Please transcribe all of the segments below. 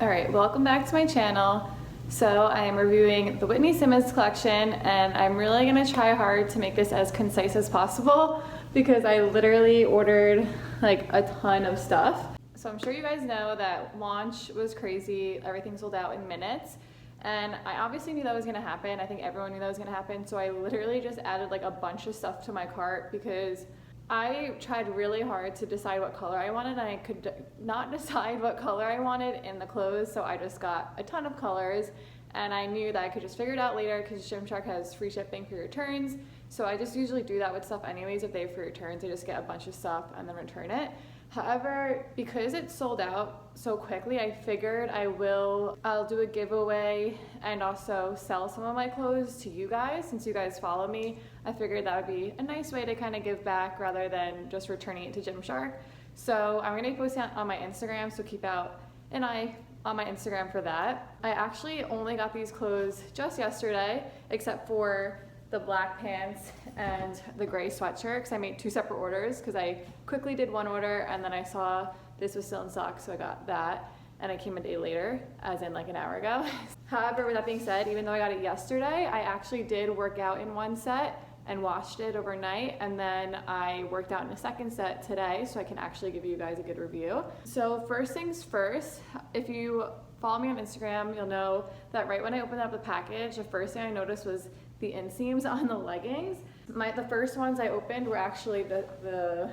Alright, welcome back to my channel. So I am reviewing the Whitney Simmons collection, and I'm really going to try hard to make this as concise as possible because I literally ordered like a ton of stuff. So I'm sure you guys know that launch was crazy, everything sold out in minutes, and I obviously knew that was going to happen. I think everyone knew that was going to happen, so I literally just added like a bunch of stuff to my cart because I tried really hard to decide what color I wanted, and I could not decide what color I wanted in the clothes, so I just got a ton of colors, and I knew that I could just figure it out later because GymShark has free shipping for returns, so I just usually do that with stuff anyways. If they have free returns, I just get a bunch of stuff and then return it. However, because it sold out so quickly, I figured I'll do a giveaway and also sell some of my clothes to you guys. Since you guys follow me, I figured that would be a nice way to kind of give back rather than just returning it to GymShark. So I'm going to post it on my Instagram, so keep out an eye on my Instagram for that. I actually only got these clothes just yesterday, except for the black pants and the gray sweatshirt, because I made two separate orders because I quickly did one order and then I saw this was still in stock, so I got that, and I came a day later, as in like an hour ago. However, with that being said, even though I got it yesterday, I actually did work out in one set and washed it overnight, and then I worked out in a second set today, so I can actually give you guys a good review. So first things first, if you follow me on Instagram, you'll know that right when I opened up the package, the first thing I noticed was the inseams on the leggings. The first ones I opened were actually the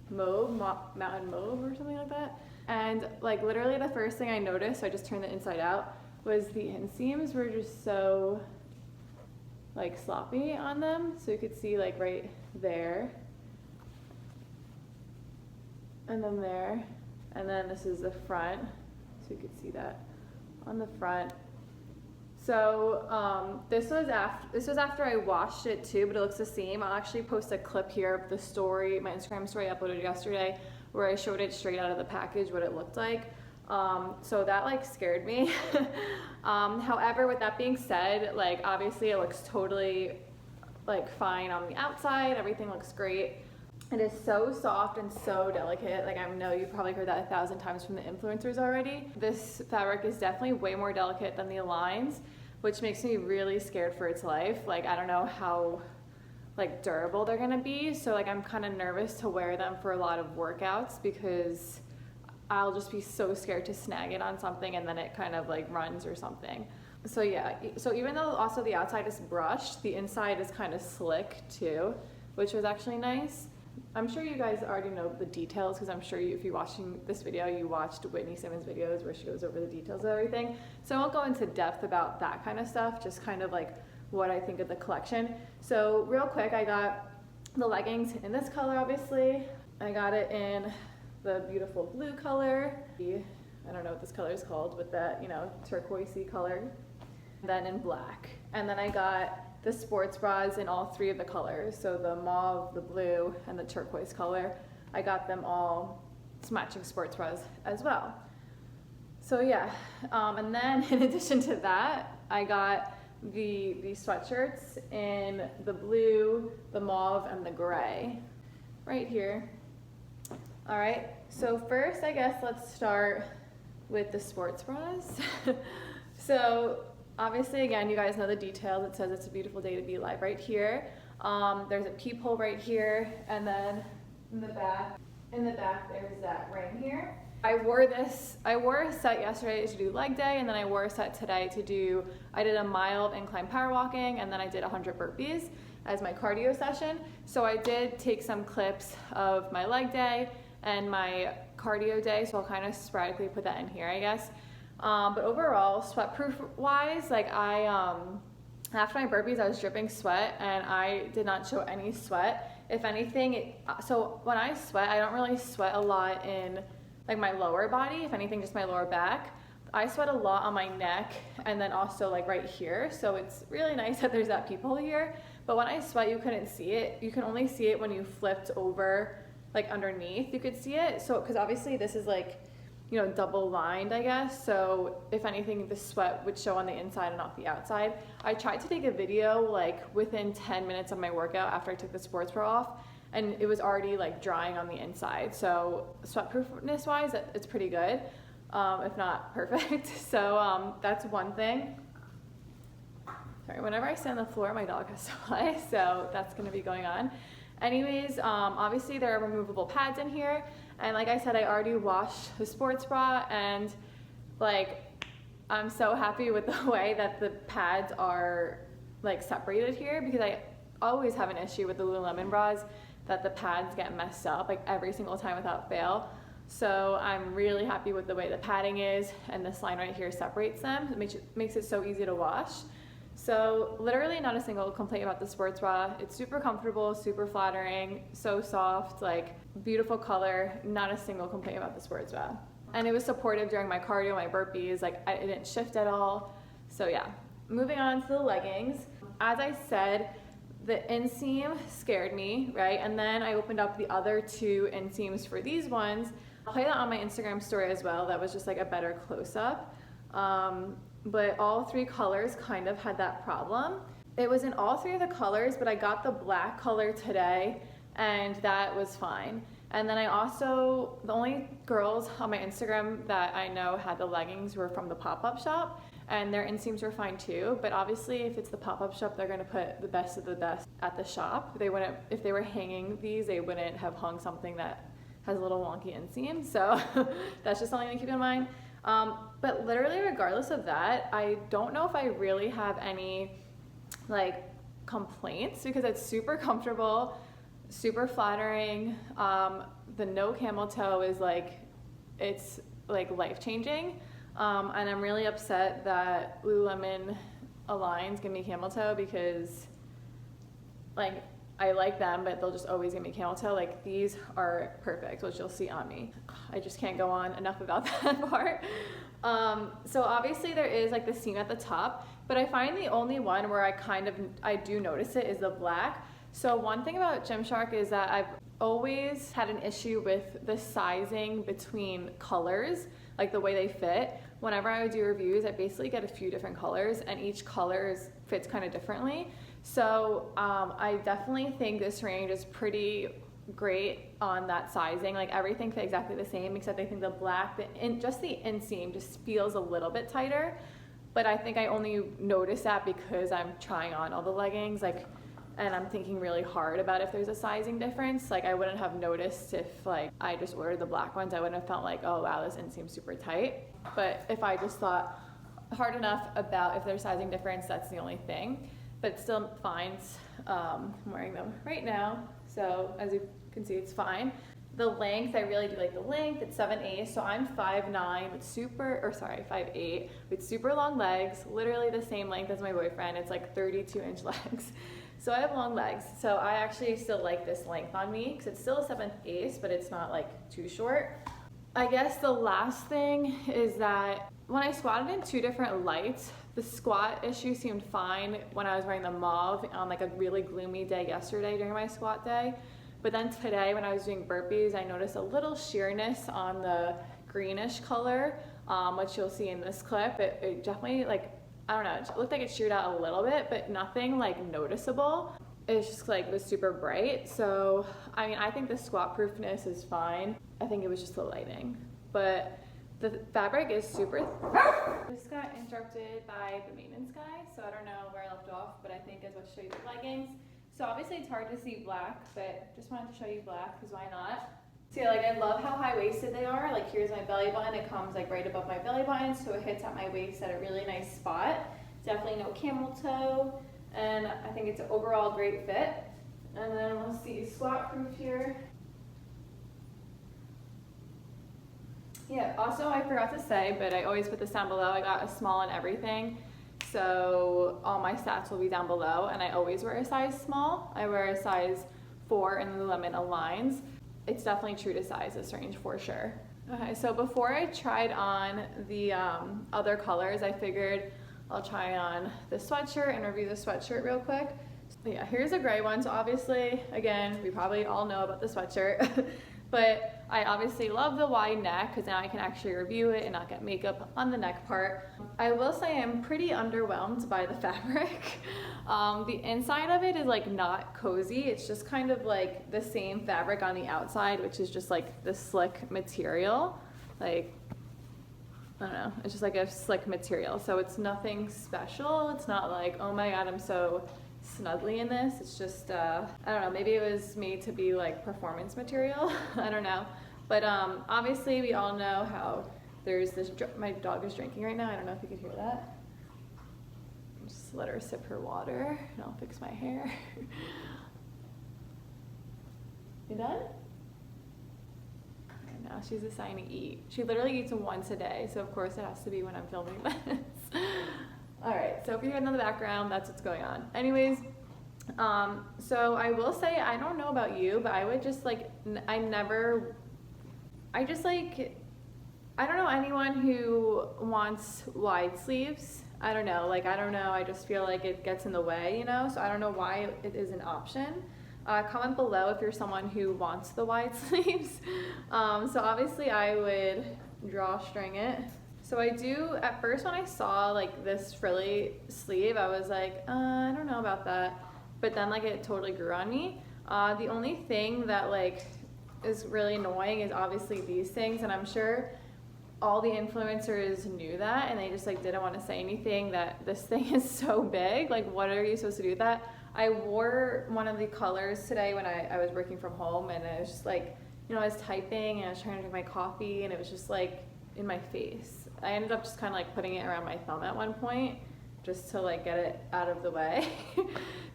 mauve, mountain mauve or something like that. And like literally the first thing I noticed, so I just turned the inside out, was the inseams were just so like sloppy on them. So you could see like right there, and then there, and then this is the front, so you could see that on the front. So this was after I washed it too, but it looks the same. I'll actually post a clip here of the story, my Instagram story I uploaded yesterday, where I showed it straight out of the package what it looked like. So that like scared me. However, with that being said, like obviously it looks totally like fine on the outside. Everything looks great. It is so soft and so delicate. Like I know you've probably heard that 1,000 times from the influencers already. This fabric is definitely way more delicate than the Aligns, which makes me really scared for its life. Like I don't know how like durable they're gonna be. So like I'm kind of nervous to wear them for a lot of workouts because I'll just be so scared to snag it on something and then it kind of like runs or something. So yeah, so even though also the outside is brushed, the inside is kind of slick too, which was actually nice. I'm sure you guys already know the details because I'm sure if you're watching this video, you watched Whitney Simmons videos where she goes over the details of everything. So I won't go into depth about that kind of stuff, just kind of like what I think of the collection. So real quick, I got the leggings in this color, obviously. I got it in the beautiful blue color. I don't know what this color is called, with that, you know, turquoisey color. And then in black. And then I got the sports bras in all three of the colors. So the mauve, the blue, and the turquoise color. I got them all matching sports bras as well. So yeah, and then in addition to that, I got the sweatshirts in the blue, the mauve, and the gray right here. All right, so first I guess let's start with the sports bras. So obviously, again, you guys know the details. It says it's a beautiful day to be alive right here. There's a peephole right here, and then in the back there's that ring here. I wore a set yesterday to do leg day, and then I wore a set today I did a mile of incline power walking, and then I did 100 burpees as my cardio session. So I did take some clips of my leg day and my cardio day, so I'll kind of sporadically put that in here, I guess. But overall, sweat-proof wise, like after my burpees, I was dripping sweat, and I did not show any sweat. If anything, so when I sweat, I don't really sweat a lot in like my lower body. If anything, just my lower back. I sweat a lot on my neck and then also like right here. So it's really nice that there's that peephole here. But when I sweat, you couldn't see it. You can only see it when you flipped over, like underneath, you could see it. So, because obviously this is like, you know, double lined, I guess. So if anything, the sweat would show on the inside and not the outside. I tried to take a video like within 10 minutes of my workout after I took the sports bra off, and it was already like drying on the inside. So sweat proofness wise, it's pretty good. if not perfect. So that's one thing. Sorry, whenever I sit on the floor, my dog has to play, so that's gonna be going on. Anyways, obviously there are removable pads in here, and like I said, I already washed the sports bra, and like I'm so happy with the way that the pads are like separated here, because I always have an issue with the Lululemon bras that the pads get messed up like every single time without fail. So I'm really happy with the way the padding is, and this line right here separates them. It makes it so easy to wash. So literally not a single complaint about the sports bra. It's super comfortable, super flattering, so soft, like beautiful color. Not a single complaint about the sports bra. And it was supportive during my cardio, my burpees, like it didn't shift at all. So yeah, moving on to the leggings. As I said, the inseam scared me, right? And then I opened up the other two inseams for these ones. I'll play that on my Instagram story as well. That was just like a better close-up. But all three colors kind of had that problem. It was in all three of the colors, but I got the black color today, and that was fine. And then I also, the only girls on my Instagram that I know had the leggings were from the pop-up shop, and their inseams were fine too. But obviously if it's the pop-up shop, they're gonna put the best of the best at the shop. They wouldn't, if they were hanging these, they wouldn't have hung something that has a little wonky inseam. So that's just something to keep in mind. But literally regardless of that, I don't know if I really have any like complaints, because it's super comfortable, super flattering. The no camel toe is like, it's like life-changing. And I'm really upset that Lululemon Aligns give me camel toe, because like I like them, but they'll just always give me camel toe. Like these are perfect, which you'll see on me. I just can't go on enough about that part. So obviously there is like the seam at the top, but I find the only one where I do notice it is the black. So one thing about GymShark is that I've always had an issue with the sizing between colors, like the way they fit. Whenever I would do reviews, I basically get a few different colors, and each color fits kind of differently. So I definitely think this range is pretty great on that sizing. Like everything fit exactly the same, except I think the black, just the inseam just feels a little bit tighter. But I think I only notice that because I'm trying on all the leggings, like, and I'm thinking really hard about if there's a sizing difference. Like I wouldn't have noticed if like I just ordered the black ones. I wouldn't have felt like, oh wow, this inseam's super tight. But if I just thought hard enough about if there's sizing difference, that's the only thing. But it's still fine. I'm wearing them right now, so as you can see, it's fine. The length, I really do like the length. It's 7/8, so I'm 5'9" with 5'8" with super long legs, literally the same length as my boyfriend. It's like 32-inch legs. So I have long legs, so I actually still like this length on me, because it's still a 7/8, but it's not like too short. I guess the last thing is that when I squatted in two different lights, the squat issue seemed fine when I was wearing the mauve on like a really gloomy day yesterday during my squat day. But then today when I was doing burpees, I noticed a little sheerness on the greenish color, which you'll see in this clip. It definitely, like, I don't know, it looked like it sheared out a little bit, but nothing like noticeable. It's just like, it was super bright. So, I mean, I think the squat proofness is fine. I think it was just the lighting. But the fabric is super. I just got interrupted by the maintenance guy, so I don't know where I left off, but I think I was about to show you the leggings. So obviously it's hard to see black, but just wanted to show you black, because why not? So yeah, like I love how high-waisted they are. Like here's my belly button. It comes like right above my belly button, so it hits at my waist at a really nice spot. Definitely no camel toe, and I think it's an overall great fit. And then we'll see squat proof here. Yeah, also I forgot to say, but I always put this down below. I got a small in everything, so all my stats will be down below, and I always wear a size small. I wear a size 4 in the Lululemon Aligns. It's definitely true to size, this range for sure. Okay, so before I tried on the other colors, I figured I'll try on the sweatshirt and review the sweatshirt real quick. So yeah, here's a gray one. So obviously, again, we probably all know about the sweatshirt, but I obviously love the wide neck because now I can actually review it and not get makeup on the neck part. I will say I'm pretty underwhelmed by the fabric. The inside of it is like not cozy. It's just kind of like the same fabric on the outside, which is just like the slick material. Like, I don't know, it's just like a slick material. So it's nothing special. It's not like, oh my God, I'm so snuggly in this. It's just, I don't know, maybe it was made to be like performance material. I don't know. But obviously we all know how there's this, my dog is drinking right now. I don't know if you could hear that. Just let her sip her water and I'll fix my hair. You done? And now she's deciding to eat. She literally eats once a day, so of course it has to be when I'm filming this. All right, so if you hear in the background, that's what's going on. Anyways, so I will say, I don't know about you, but I would just like, I don't know anyone who wants wide sleeves. I don't know, I just feel like it gets in the way, you know, so I don't know why it is an option. Comment below if you're someone who wants the wide sleeves. So obviously I would drawstring it. So I do, at first when I saw like this frilly sleeve, I was like, I don't know about that. But then like it totally grew on me. The only thing that like is really annoying is obviously these things, and I'm sure all the influencers knew that and they just like didn't want to say anything that this thing is so big. Like, what are you supposed to do with that? I wore one of the colors today when I was working from home, and it was just like, you know, I was typing and I was trying to drink my coffee and it was just like in my face. I ended up just kind of like putting it around my thumb at one point just to like get it out of the way.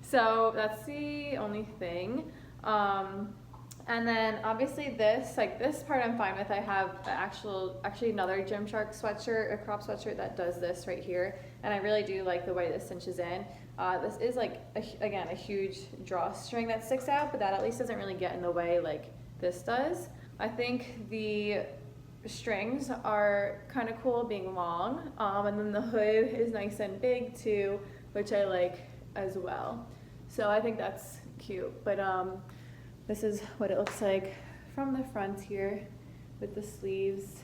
So that's the only thing. And then obviously this part I'm fine with. I have actually another GymShark sweatshirt, a crop sweatshirt that does this right here. And I really do like the way this cinches in. This is like, again, a huge drawstring that sticks out, but that at least doesn't really get in the way like this does. I think the strings are kind of cool being long. And then the hood is nice and big too, which I like as well. So I think that's cute. But this is what it looks like from the front here with the sleeves.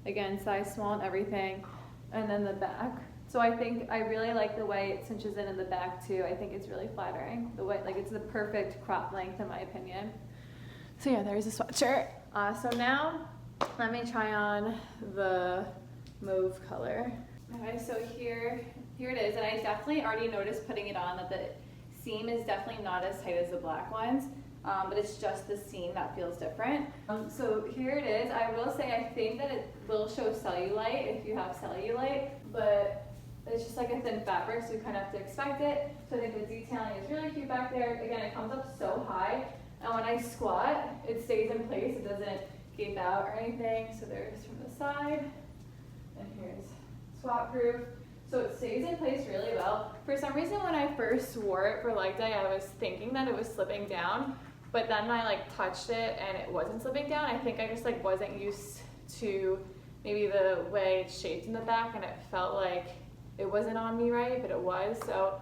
Again, size small and everything. And then the back. So I think I really like the way it cinches in the back too. I think it's really flattering. The way, like, it's the perfect crop length in my opinion. So yeah, there's a sweatshirt. So now let me try on the mauve color. Okay, so here it is. And I definitely already noticed putting it on that the seam is definitely not as tight as the black ones. But it's just the seam that feels different. So here it is. I will say I think that it will show cellulite if you have cellulite, but it's just like a thin fabric, so you kind of have to expect it. So I think the detailing is really cute back there. Again, it comes up so high, and when I squat, it stays in place. It doesn't gape out or anything. So there's from the side, and here's squat proof. So it stays in place really well. For some reason, when I first wore it for leg day, I was thinking that it was slipping down. But then I like touched it and it wasn't slipping down. I think I just like wasn't used to maybe the way it's shaped in the back, and it felt like it wasn't on me right, but it was. So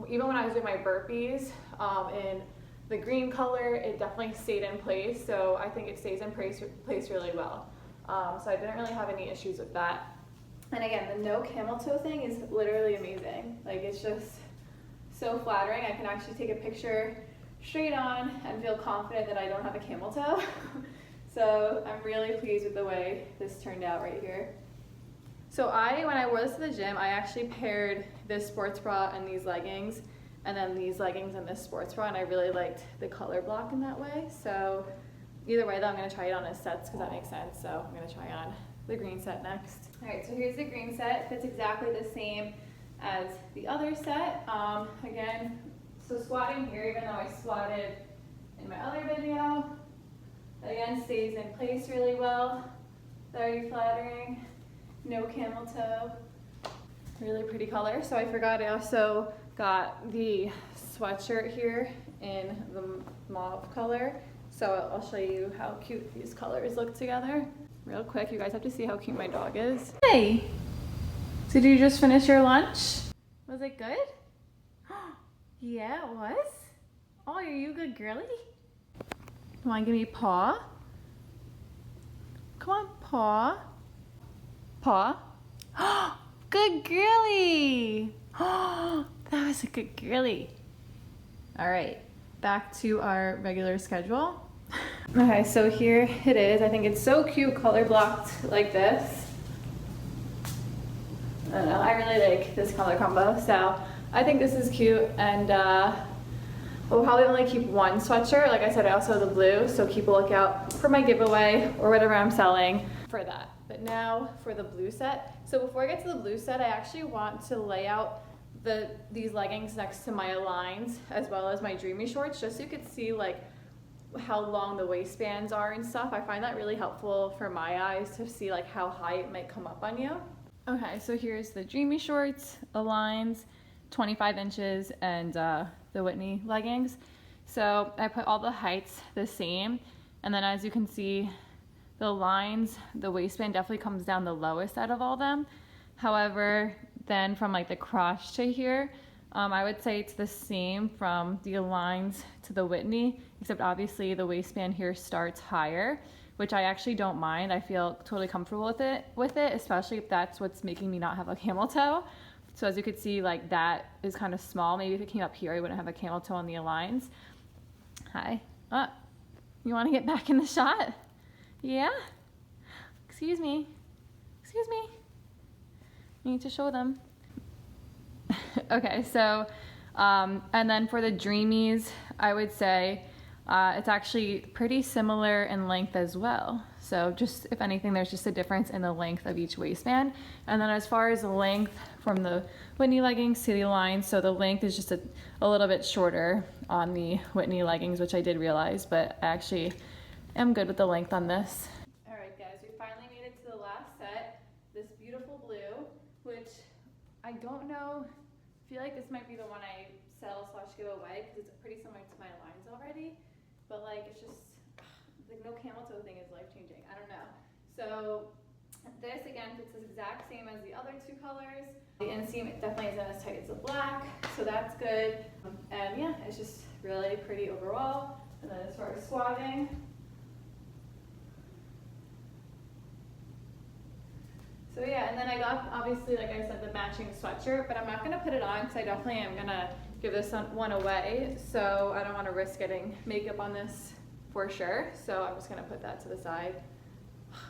even when I was doing my burpees in the green color, it definitely stayed in place. So I think it stays in place really well. So I didn't really have any issues with that. And again, the no camel toe thing is literally amazing. Like, it's just so flattering. I can actually take a picture straight on and feel confident that I don't have a camel toe. So I'm really pleased with the way this turned out right here. So when I wore this to the gym, I actually paired this sports bra and these leggings, and then these leggings and this sports bra, and I really liked the color block in that way. So either way though, I'm gonna try it on as sets because that makes sense. So I'm gonna try on the green set next. All right, so here's the green set. It fits exactly the same as the other set. Again, so squatting here, even though I squatted in my other video, again, stays in place really well. Very flattering, no camel toe. Really pretty color. So I forgot I also got the sweatshirt here in the mauve color. So I'll show you how cute these colors look together. Real quick, you guys have to see how cute my dog is. Hey! Did you just finish your lunch? Was it good? Yeah, it was? Oh, are you a good girly? You wanna give me paw? Come on, paw. Paw. Good girly! That was a good girly. All right, back to our regular schedule. Okay, so here it is. I think it's so cute, color blocked like this. don't know, I really like this color combo, so I think this is cute, and we'll probably only keep one sweatshirt. Like I said, I also have the blue, so keep a lookout for my giveaway or whatever I'm selling for that. But now for the blue set. So before I get to the blue set, I actually want to lay out these leggings next to my Aligns as well as my Dreamy shorts, just so you could see like how long the waistbands are and stuff. I find that really helpful for my eyes to see like how high it might come up on you. Okay, so here's the Dreamy shorts, Aligns, 25 inches, and the Whitney leggings. So I put all the heights the same, and then as you can see, the lines, the waistband definitely comes down the lowest out of all them. However, then from like the crotch to here, I would say it's the same from the Aligns to the Whitney, except obviously the waistband here starts higher, which I actually don't mind. I feel totally comfortable with it, especially if that's what's making me not have a camel toe. So as you can see, like that is kind of small. Maybe if it came up here, I wouldn't have a camel toe on the Aligns. Hi. You want to get back in the shot? Yeah? Excuse me. Excuse me. I need to show them. Okay, so, and then for the Dreamies, I would say it's actually pretty similar in length as well. So just, if anything, there's just a difference in the length of each waistband. And then as far as the length from the Whitney leggings to the Aligns, so the length is just a little bit shorter on the Whitney leggings, which I did realize, but I actually am good with the length on this. All right, guys, we finally made it to the last set, this beautiful blue, which I don't know, I feel like this might be the one I sell / give away because it's pretty similar to my Aligns already, but like it's just, the no camel toe thing is life-changing. I don't know. So this again fits the exact same as the other two colors. The inseam definitely isn't as tight as the black, so that's good. And yeah, it's just really pretty overall. And then as far as squatting, so yeah, and then I got, obviously, like I said, the matching sweatshirt, but I'm not gonna put it on because I definitely am gonna give this one away. So I don't want to risk getting makeup on this for sure. So I'm just gonna put that to the side.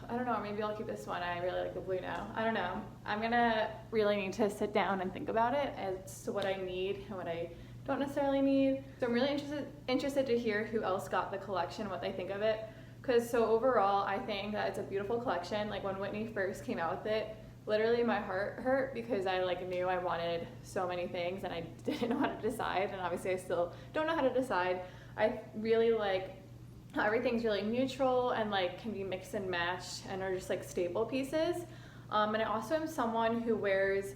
I don't know, maybe I'll keep this one. I really like the blue now. I don't know. I'm gonna really need to sit down and think about it as to what I need and what I don't necessarily need. So I'm really interested to hear who else got the collection, what they think of it. Because so overall, I think that it's a beautiful collection. Like when Whitney first came out with it, literally my heart hurt because I like knew I wanted so many things and I didn't know how to decide. And obviously I still don't know how to decide. I really like how everything's really neutral and like can be mixed and matched and are just like staple pieces. And I also am someone who wears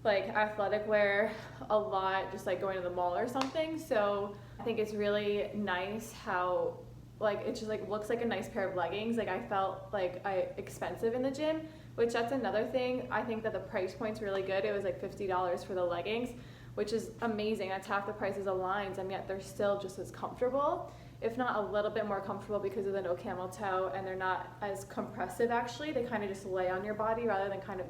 like athletic wear a lot, just like going to the mall or something. So I think it's really nice how like it just like looks like a nice pair of leggings. Like I felt like expensive in the gym, which that's another thing. I think that the price point's really good. It was like $50 for the leggings, which is amazing. That's half the price as Aligns, and yet they're still just as comfortable, if not a little bit more comfortable because of the no camel toe, and they're not as compressive actually. They kind of just lay on your body rather than kind of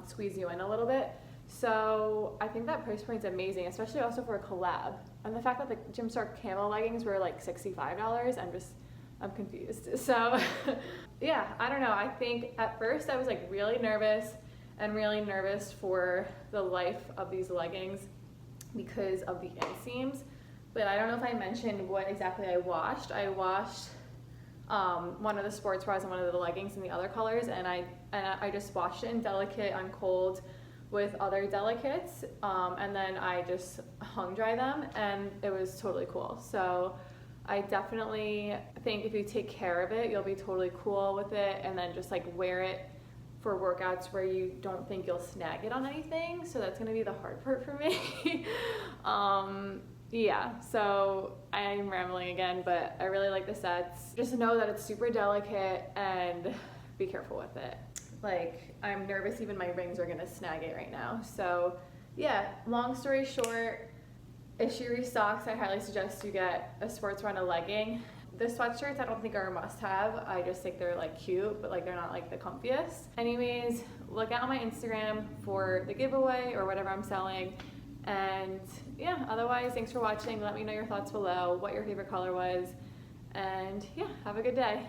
squeeze you in a little bit. So I think that price point's amazing, especially also for a collab. And the fact that the GymShark camo leggings were like $65, I'm confused. So yeah, I don't know. I think at first I was like really nervous for the life of these leggings because of the inseams. But I don't know if I mentioned what exactly I washed. I washed one of the sports bras and one of the leggings in the other colors, and I just washed it in delicate on cold with other delicates, and then I just hung dry them, and it was totally cool. So I definitely think if you take care of it, you'll be totally cool with it, and then just like wear it for workouts where you don't think you'll snag it on anything. So that's gonna be the hard part for me. Yeah, so I'm rambling again, but I really like the sets. Just know that it's super delicate and be careful with it. Like, I'm nervous even my rings are gonna snag it right now. So yeah, long story short, if she restocks, I highly suggest you get a sports bra and a legging. The sweatshirts I don't think are a must-have. I just think they're like cute, but like they're not like the comfiest. Anyways, look out on my Instagram for the giveaway or whatever I'm selling. And yeah, otherwise, thanks for watching. Let me know your thoughts below, what your favorite color was. And yeah, have a good day.